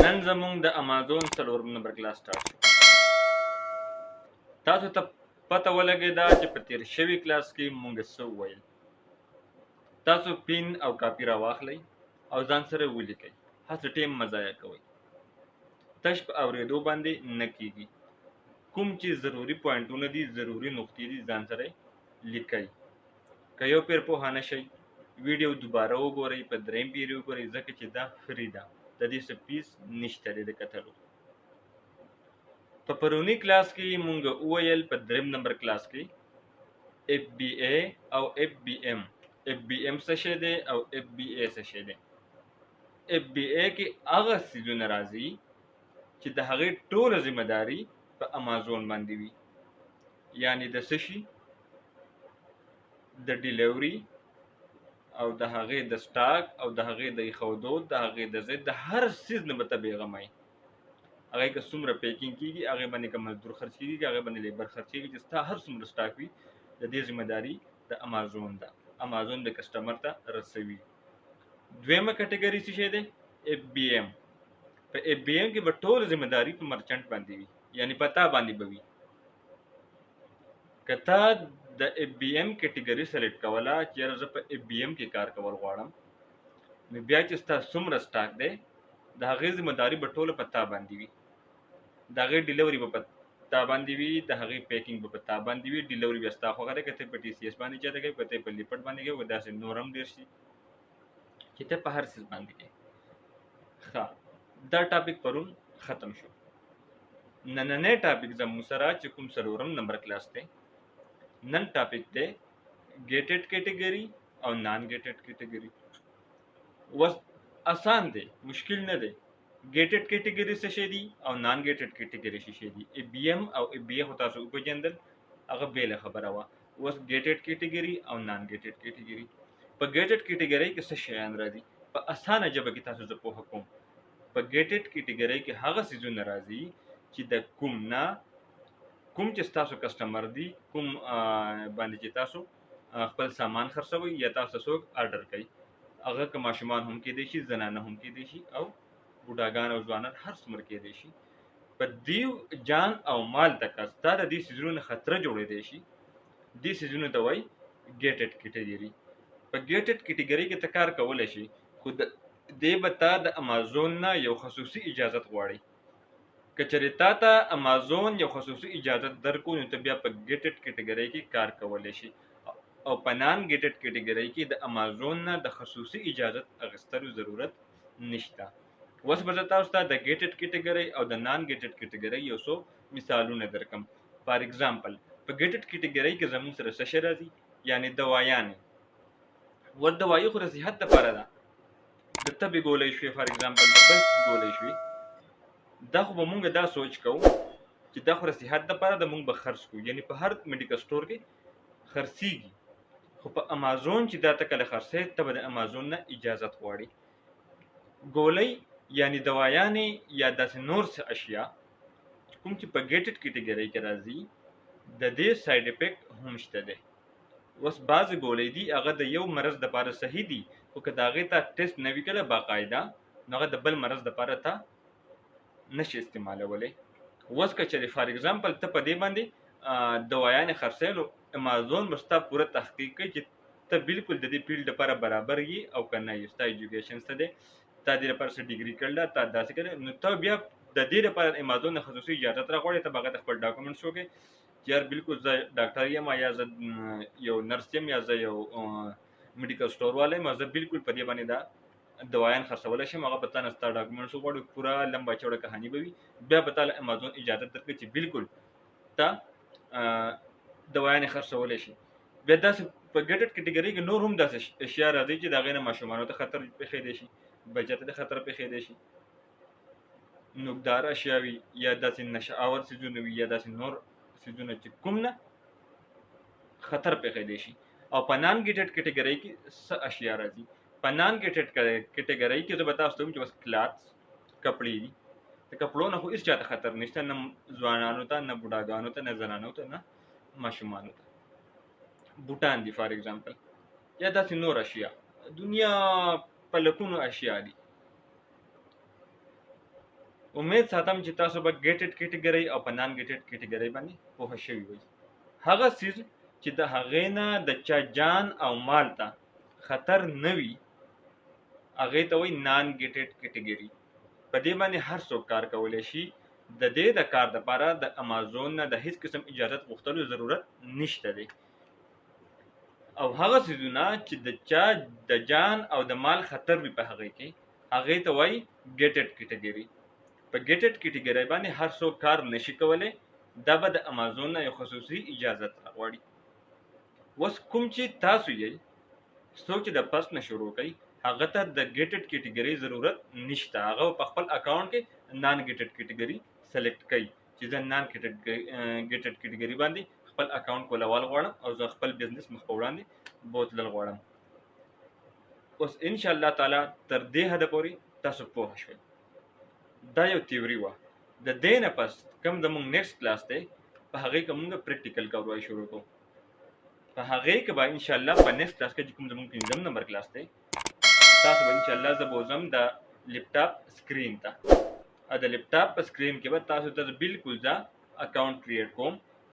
نن زموږ د امازون څلورم نمبر کلاس سٹارټ شو. تاسو ته پته ولګېده چې په تیر شوي کلاس کې مونږ څه وویل. تاسو پین او کاپي راواخلئ او ځان سره ولیکئ. هڅه ټیم مه ضایع کوئ. تش په اورېدو باندې نه کیږي. کوم چې ضروري پوینټونه دي، ضروري نقطې دي، ځان سره لیکئ. که یو پیر پوه نه شئ ویډیو دوباره وګورئ، په دریم پیر وګورئ، ځکه چې دا فری ده، د دې څه فیس نشته دی د کتلو. په پرونی کلاس کې مونږ وویل په دریم نمبر کلاس کې اف بی ای او اف بی ام. اف بی ام څه شی دی او اف بی ای څه شی دی. اف بی ای کې هغه څیزونه راځي چې د هغې ټوله ذمه داري په امازون باندې وي، یعنی د څه شي، د ډیلیوري او د هغې د سټاک او د هغې د ایښودو، د هغې د ضد، د هر څیز نه به ته بېغمه یې. هغې که څومره پیکینګ کېږي، هغې باندې که مزدور خرڅ کېږي، هغې باندې لیبر خرڅ کېږي، چې ستا هر څومره سټاک وي د دې ذمه داري د امازون ده. امازون د کسټمر ته رسوي. دویمه کټګري څه شی دی؟ اف بی ام. په اف بی ام کې به ټول ذمه داري په مرچنټ باندې وي، یعنی په تا باندې به وي. که تا د اف بی ام کټګري سلیکټ کوله چې یاره زه په اف بی ام کې کار کول غواړم، نو بیا چې ستا څومره سټاک دی د هغې ذمه داري به ټوله په تا باندې وي. د هغې ډیلیوري به په تا باندې وي، د هغې پیکینګ به په تا باندې وي. ډیلیوري بیا ستا خوښه ده، که ته په ټي سی ایس باندې چاته کوې، که ته په لیپټ باندې کوې، که داسې نور هم ډېر شي چې ته په هر څیز باندې کوې. ښه، دا ټاپک پرون ختم شو. نننی ټاپک زموږ سره چې کوم څلورم نمبر کلاس دی، نن ټاپک دی ګیټډ کیټګري او نان ګیټډ کیټګري. وس آسان دی، مشکل نه دی. ګیټډ کیټګري څه شی دي او نان ګیټډ کیټګري څه شی دي. اف بی ام او اف بی ای خو تاسو وپېژندل، هغه بېله خبره وه. اوس ګیټډ کیټګري او نان ګیټډ کیټګري. په ګیټډ کیټګري کې څه شیان راځي؟ په اسانه ژبه کې تاسو زه پوهه کوم. په ګیټډ کیټګري کې هغه څیزونه راځي چې د کوم چې ستاسو کسټمر دي، کوم باندې چې تاسو خپل سامان خرڅوئ یا تاسو څوک آرډر کوي، هغه که ماشومان هم کېدی شي، زنانه هم کېدی شي، او بوډاګان او ځوانان هر څومره کېدی شي. په دې جان او مال تکه ستا د دې څیزونو نه خطره جوړېدی شي. دې څیزونو ته وایي ګیټډ کیټګري. په ګیټډ کیټګري کې ته کار کولی شي، خو دې به تا د امازون نه یو خصوصي اجازت غواړي. که چېرې تا ته امازون یو خصوصي اجازت درکړو، نو ته بیا په ګیټډ کیټګري کې کار کولی شي. او په نان ګیټډ کیټګري کې د امازون نه د خصوصي اجازت اخیستلو ضرورت نشته. اوس به زه تاسو ته د ګیټډ کیټګري او د نان ګیټډ کیټګري یو څو مثالونه درکم. فار ایگزامپل، په ګیټډ کیټګري کې زموږ سره څه شی راځي؟ یعنی دوايانې. دوايي خو د صحت لپاره ده. د تبې ګولۍ شوې، فار ایگزامپل د بل څه ګولۍ شوې، دا خو به مونږ دا سوچ کوو چې دا خو د صحت لپاره ده، مونږ به خرڅ کوو. یعنی په هر میډیکل سټور کې خرڅېږي، خو په امازون چې دا ته کله خرڅوې، ته به د امازون نه اجازت غواړي. ګولۍ یعنی دوايانې یا داسې نور څه اشیا کوم چې په ګیټډ کیټګري کې راځي، د دې سایډ افیکټ هم شته دی. اوس بعضې ګولۍ دي هغه د یو مرض دپاره صحیح دي، خو که د هغې ته ټیسټ نه وي کړی باقاعده، نو هغه د بل مرض دپاره ته نشي استعمالولی. اوس که چېرې فار ایگزامپل ته په دې باندې دوايانې خرڅوې، نو امازون به ستا پوره تحقیق کوي چې ته بالکل د دې فیلډ لپاره برابر یې او که نه یې. ستا ایجوکیشن څه دی، تا دې لپاره څه ډیګري کړله، تا داسې کړی، نو ته بیا د دې لپاره امازون نه خصوصي اجازت راغواړې. ته به هغه ته خپل ډاکومنټس وکړې چې یار بالکل زه ډاکټر یم، یا زه یو نرس یم، یا زه یو میډیکل سټور والا یم، زه بالکل په دې باندې دا دوايان خرڅولی شم. هغه به تا نه ستا ډاکومنټس وغواړي، پوره لمبه چوړه کهاني به وي. بیا به تا له امازون اجازت درکړي چې بالکل تا دوايانې خرڅولی شي. بیا داسې په ګیټډ کیټګري کې نور هم داسې اشیا راځي چې د هغې نه ماشومانو ته خطر پېښېدی شي، بچه ته د خطر پېښېدی شي، نوکدار اشیا وي، یا داسې نشه آور څیزونه وي، یا داسې نور څیزونه چې کوم نه خطر پېښېدی شي. او په نان ګیټډ کیټګري کې څه اشیا راځي؟ په نان ګیټډ کیټګري کې زه به تاسو ته ووایم چې بس کلاتس، کپړې دي. د کپړو نه خو هېڅ چاته خطر نشته، نه ځوانانو ته، نه بوډاګانو ته، نه زنانو ته، نه ماشومانو ته. بوټان دي فار ایگزامپل، یا داسې نور اشیا. دنیا په لکونو اشیا دي. امید ساتم چې تاسو به ګیټډ کیټګري او په نان ګیټډ کیټګري باندې پوه شوي وئ. هغه څیز چې د هغې نه د چا جان او مال ته خطر نه وي هغې ته وایي نان ګیټډ کیټګري. په دې باندې هر څوک کار کولی شي. د دې د کار دپاره د امازون نه د هیڅ قسم اجازت غوښتلو ضرورت نشته دی. او هغه څیزونه چې د چا د جان او د مال خطر وي په هغې کې هغې ته وایي ګیټډ کیټګري. په ګیټډ کیټګري باندې هر څوک کار نشي کولی. دا به د امازون نه یو خصوصي اجازت غواړي. اوس کوم چې تاسو یې څوک چې د فرست نه شروع کوي هغه ته د ګیټډ کیټګري ضرورت نشته. هغه په خپل اکاونټ کې نان ګیټډ کیټګري سلیکټ کوي چې زه نان ګیټډ کیټګري باندې خپل اکاونټ کولول غواړم او زه خپل بزنس مخ په وړاندې بوتلل غواړم. اوس ان شاء الله تعالی تر دې حده پورې تاسو پوه شئ. دا یو تیوري وه. د دې نه پس کوم زموږ نیکسټ کلاس دی په هغې کې موږ پریکټیکل کول شروع کوو. په هغې کې به انشاءالله په نیکسټ کلاس کې چې کوم زموږ 5 نمبر کلاس دی تاسو به انشاءالله زه به وځم د لیپټاپ سکرین ته او د لیپټاپ په سکرین کې به تاسو ته بالکل زه اکاونټ کریټ کوم